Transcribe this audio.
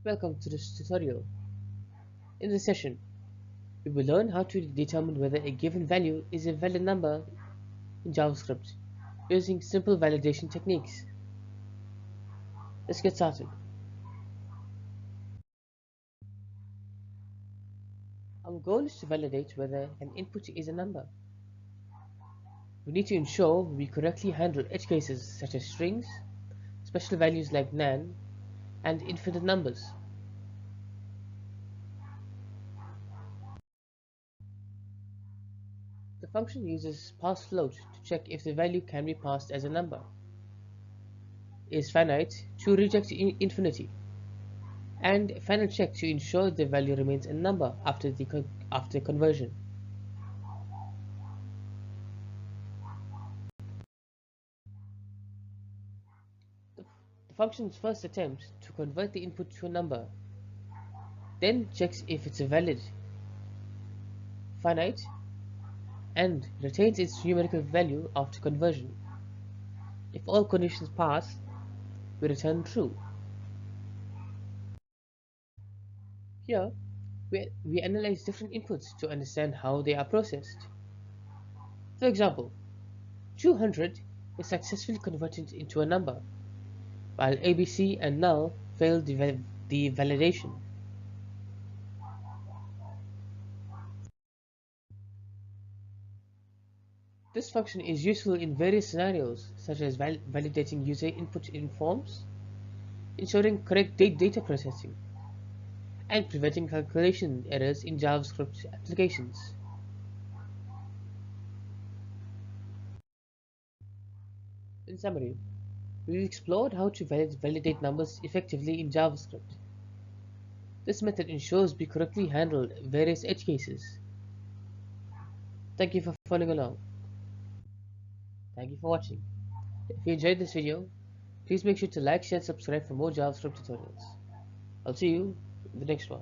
Welcome to this tutorial. In this session, we will learn how to determine whether a given value is a valid number in JavaScript using simple validation techniques. Let's get started. Our goal is to validate whether an input is a number. We need to ensure we correctly handle edge cases such as strings, special values like NaN, and infinite numbers. The function uses parseFloat to check if the value can be passed as a number. IsFinite to reject infinity, and final check to ensure the value remains a number after conversion. The function's first attempt to convert the input to a number, then checks if it's a valid, finite, and retains its numerical value after conversion. If all conditions pass, we return true. Here, we analyze different inputs to understand how they are processed. For example, 200 is successfully converted into a number, while ABC and null failed the validation. This function is useful in various scenarios, such as validating user input in forms, ensuring correct data processing, and preventing calculation errors in JavaScript applications. In summary, we've explored how to validate numbers effectively in JavaScript. This method ensures we correctly handle various edge cases. Thank you for following along. Thank you for watching. If you enjoyed this video, please make sure to like, share, and subscribe for more JavaScript tutorials. I'll see you in the next one.